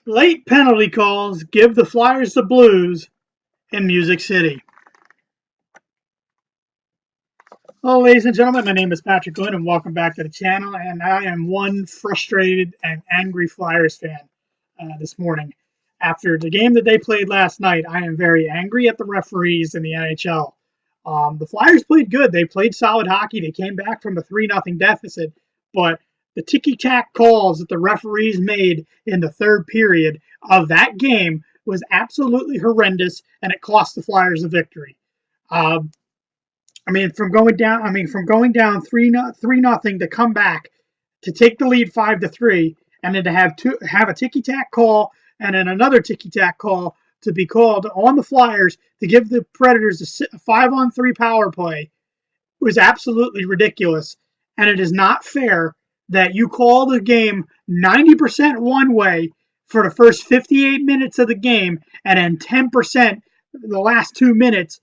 Late penalty calls give the Flyers the blues in Music City. Hello, ladies and gentlemen. My name is Patrick Glynn, and welcome back to the channel. And I am one frustrated and angry Flyers fan this morning. After the game that they played last night, I am very angry at the referees in the NHL. The Flyers played good. They played solid hockey. They came back from a 3-0 deficit, but the ticky-tack calls that the referees made in the third period of that game was absolutely horrendous, and it cost the Flyers the victory. Um, from going down 3-0 to come back to take the lead 5-3, and then to have a ticky tack call and then another ticky tack call to be called on the Flyers to give the Predators a 5-on-3 power play was absolutely ridiculous, and it is not fair that you call the game 90% one way for the first 58 minutes of the game and then 10% the last 2 minutes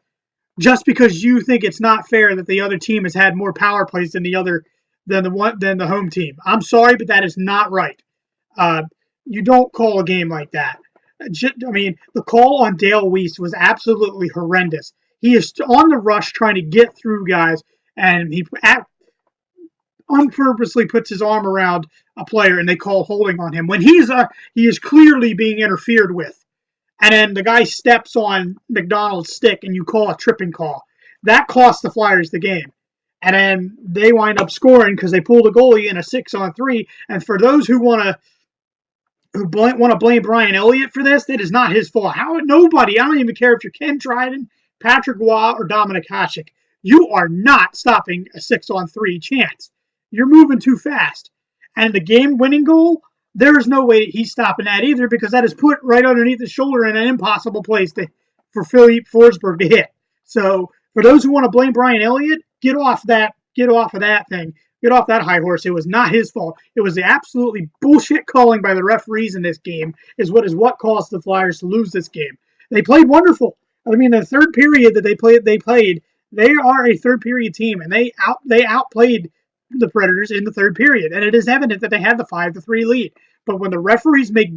just because you think it's not fair that the other team has had more power plays than the home team. I'm sorry, but that is not right. Uh, you don't call a game like that. The call on Dale Weiss was absolutely horrendous. He is on the rush trying to get through guys, and he unpurposely puts his arm around a player, and they call holding on him when he is clearly being interfered with. And then the guy steps on McDonald's stick, and you call a tripping call. That cost the Flyers the game. And then they wind up scoring because they pulled a goalie in a 6-on-3. And for those who want to blame Brian Elliott for this, that is not his fault. Nobody, I don't even care if you're Ken Dryden, Patrick Waugh, or Dominic Hasek. You are not stopping a 6-on-3 chance. You're moving too fast. And the game-winning goal, there is no way he's stopping that either because that is put right underneath his shoulder in an impossible place for Philippe Forsberg to hit. So for those who want to blame Brian Elliott, get off of that thing. Get off that high horse. It was not his fault. It was the absolutely bullshit calling by the referees in this game is what caused the Flyers to lose this game. They played wonderful. I mean, the third period that they played. They are a third period team, and they outplayed the Predators in the third period, and it is evident that they had the 5-3 lead. But when the referees make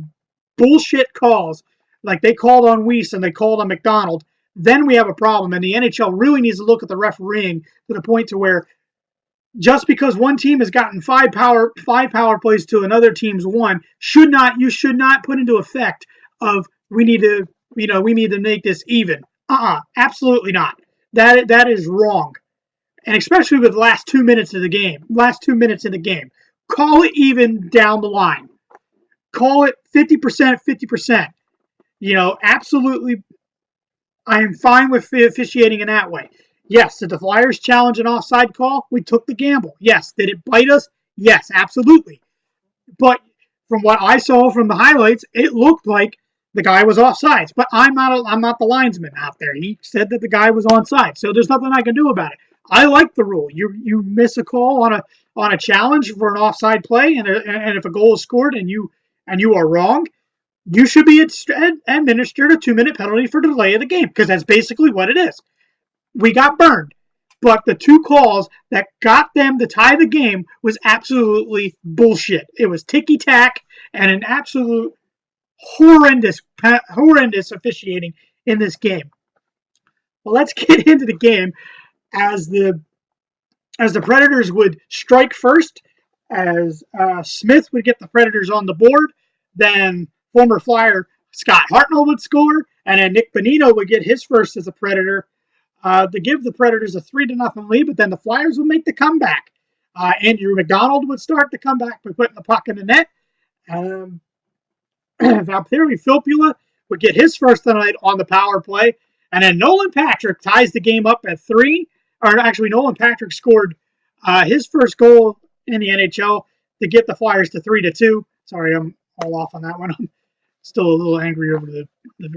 bullshit calls, like they called on Weiss and they called on McDonald, then we have a problem. And the NHL really needs to look at the refereeing to the point to where just because one team has gotten five power plays to another team's one, you should not put into effect of we need to make this even. Absolutely not. That is wrong. And especially with the last 2 minutes in the game. Call it even down the line. Call it 50%, 50%. Absolutely, I am fine with officiating in that way. Yes, did the Flyers challenge an offside call? We took the gamble. Yes. Did it bite us? Yes, absolutely. But from what I saw from the highlights, it looked like the guy was offsides. But I'm not the linesman out there. He said that the guy was onside, so there's nothing I can do about it. I like the rule. You miss a call on a challenge for an offside play, and if a goal is scored and you are wrong, you should be administered a 2-minute penalty for delay of the game because that's basically what it is. We got burned, but the two calls that got them to tie the game was absolutely bullshit. It was ticky tack and an absolute horrendous officiating in this game. Well, let's get into the game. As the Predators would strike first, as Smith would get the Predators on the board, then former Flyer Scott Hartnell would score, and then Nick Bonino would get his first as a Predator to give the Predators a 3-0 lead, but then the Flyers would make the comeback. Andrew McDonald would start the comeback by putting the puck in the net. Valtteri Filppula would get his first tonight on the power play, and then Nolan Patrick ties the game up at 3. Or actually, Nolan Patrick scored his first goal in the NHL to get the Flyers to 3-2. Sorry, I'm all off on that one. I'm still a little angry over the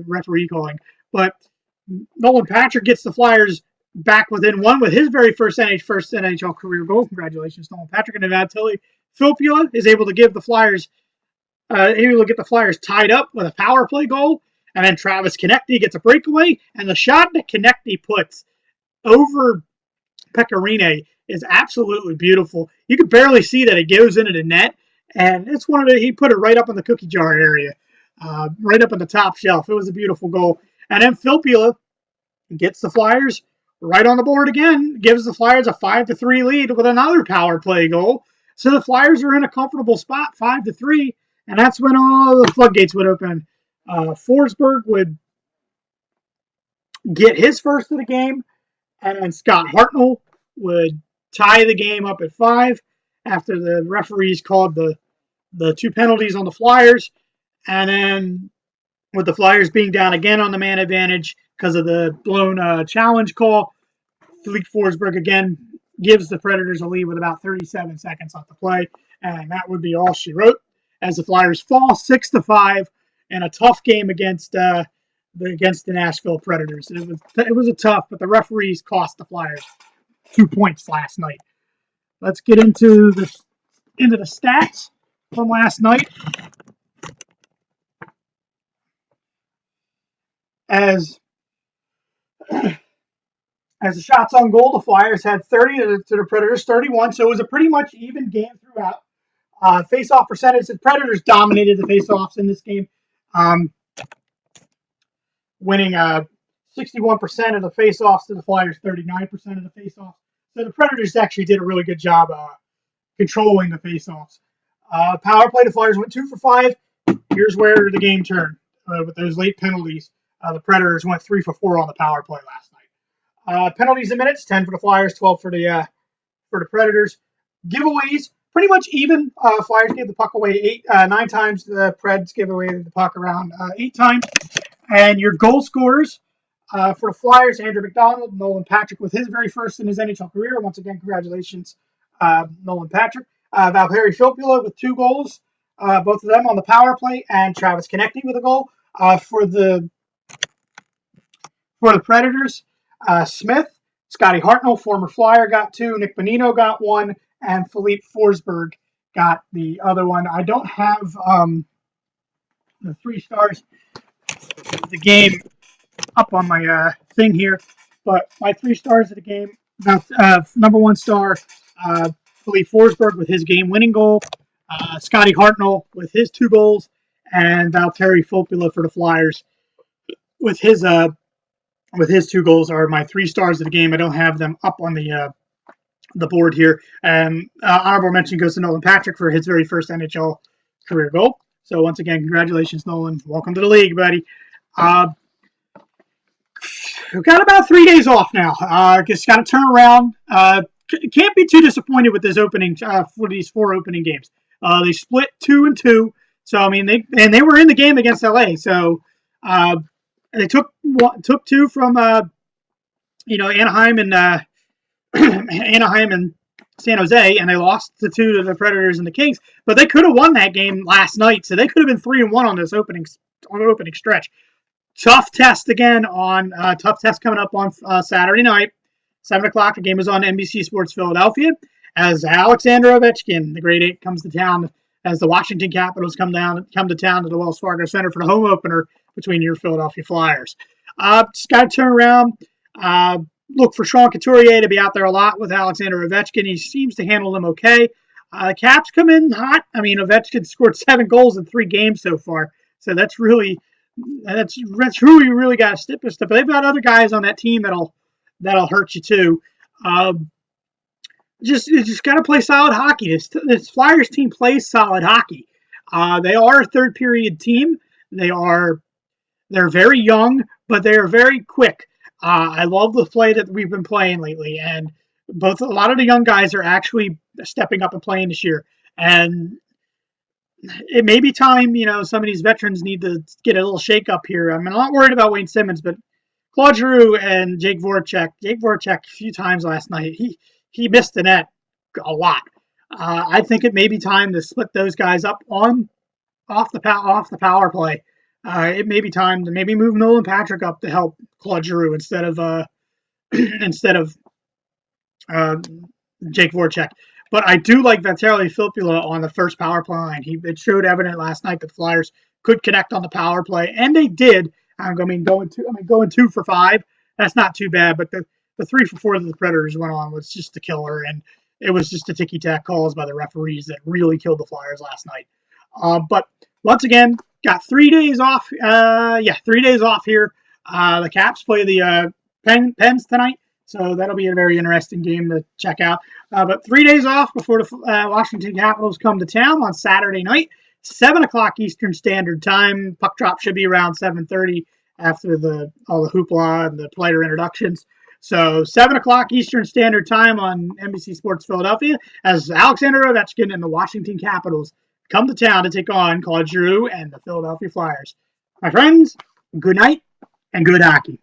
referee calling. But Nolan Patrick gets the Flyers back within one with his very first NHL career goal. Congratulations, Nolan Patrick. And Valtteri Filppula is able to get the Flyers tied up with a power play goal. And then Travis Konecny gets a breakaway. And the shot that Konecny puts over Pecorine is absolutely beautiful. You can barely see that it goes into the net, and it's he put it right up in the cookie jar area. right up on the top shelf. It was a beautiful goal. And then Filppula gets the Flyers right on the board again, gives the Flyers a 5-3 lead with another power play goal. So the Flyers are in a comfortable spot, 5-3, and that's when all the floodgates would open. Forsberg would get his first of the game, and then Scott Hartnell would tie the game up at 5 after the referees called the 2 penalties on the Flyers. And then with the Flyers being down again on the man advantage because of the blown challenge call, Philippe Forsberg again gives the Predators a lead with about 37 seconds left to play, and that would be all she wrote as the Flyers fall 6-5 in a tough game against the Nashville Predators. It was a tough, but the referees cost the Flyers 2 points last night. Let's get into the stats from last night. As the shots on goal, the Flyers had 30 to the Predators 31, so it was a pretty much even game throughout. Face-off percentage, the Predators dominated the face-offs in this game, winning 61% of the face-offs to the Flyers, 39% of the face-offs. So the Predators actually did a really good job controlling the face-offs. Power play, the Flyers went 2 for 5. Here's where the game turned with those late penalties. The Predators went 3 for 4 on the power play last night. Penalties and minutes, 10 for the Flyers, 12 for the Predators. Giveaways, pretty much even. Flyers gave the puck away 9 times. The Preds gave away the puck around 8 times. And your goal scorers for the Flyers, Andrew McDonald, Nolan Patrick with his very first in his NHL career. Once again, congratulations, Nolan Patrick. Valtteri Filppula with 2 goals, both of them on the power play, and Travis Konecny with a goal. For the Predators, Smith, Scotty Hartnell, former Flyer, got 2. Nick Bonino got 1, and Philippe Forsberg got the other one. I don't have the 3 stars of the game up on my thing here, but my 3 stars of the game, number 1 star, Philippe Forsberg with his game-winning goal, Scotty Hartnell with his 2 goals, and Valtteri Filppula for the Flyers with his 2 goals are my 3 stars of the game. I don't have them up on the board here. Honorable mention goes to Nolan Patrick for his very first NHL career goal. So once again, congratulations, Nolan. Welcome to the league, buddy. We've got about 3 days off now. Just got to turn around. Can't be too disappointed with this opening for these 4 opening games. They split 2-2. So I mean, they were in the game against LA. So they took 2 from Anaheim and Anaheim and San Jose, and they lost the 2 to the Predators and the Kings. But they could have won that game last night, so they could have been 3-1 on this opening stretch. Tough test again tough test coming up on Saturday night, 7:00. The game is on NBC Sports Philadelphia as Alexander Ovechkin, the Great 8, comes to town as the Washington Capitals come to town to the Wells Fargo Center for the home opener between your Philadelphia Flyers. Just got to turn around. Look for Sean Couturier to be out there a lot with Alexander Ovechkin. He seems to handle them okay. Caps come in hot. I mean, Ovechkin scored 7 goals in 3 games so far, so that's who you really got to step by step. But they've got other guys on that team that'll hurt you too. You just got to play solid hockey. This Flyers team plays solid hockey. They are a third period team. They're very young, but they are very quick. I love the play that we've been playing lately, and a lot of the young guys are actually stepping up and playing this year. And it may be time, some of these veterans need to get a little shake up here. I'm not worried about Wayne Simmons, but Claude Giroux and Jake Voracek a few times last night, he missed the net a lot. I think it may be time to split those guys up off the power play. It may be time to maybe move Nolan Patrick up to help Claude Giroux instead of Jake Voracek. But I do like Valtteri Filppula on the first power play line. It showed evident last night that the Flyers could connect on the power play, and they did. Going 2 for 5. That's not too bad. But the 3 for 4 that the Predators went on was just a killer, and it was just the ticky-tack calls by the referees that really killed the Flyers last night. But once again, got 3 days off. 3 days off here. The Caps play the Pens tonight, so that'll be a very interesting game to check out. But 3 days off before the Washington Capitals come to town on Saturday night, 7 o'clock Eastern Standard Time. Puck drop should be around 7:30 after all the hoopla and the player introductions. So 7 o'clock Eastern Standard Time on NBC Sports Philadelphia as Alexander Ovechkin and the Washington Capitals come to town to take on Claude Giroux and the Philadelphia Flyers. My friends, good night and good hockey.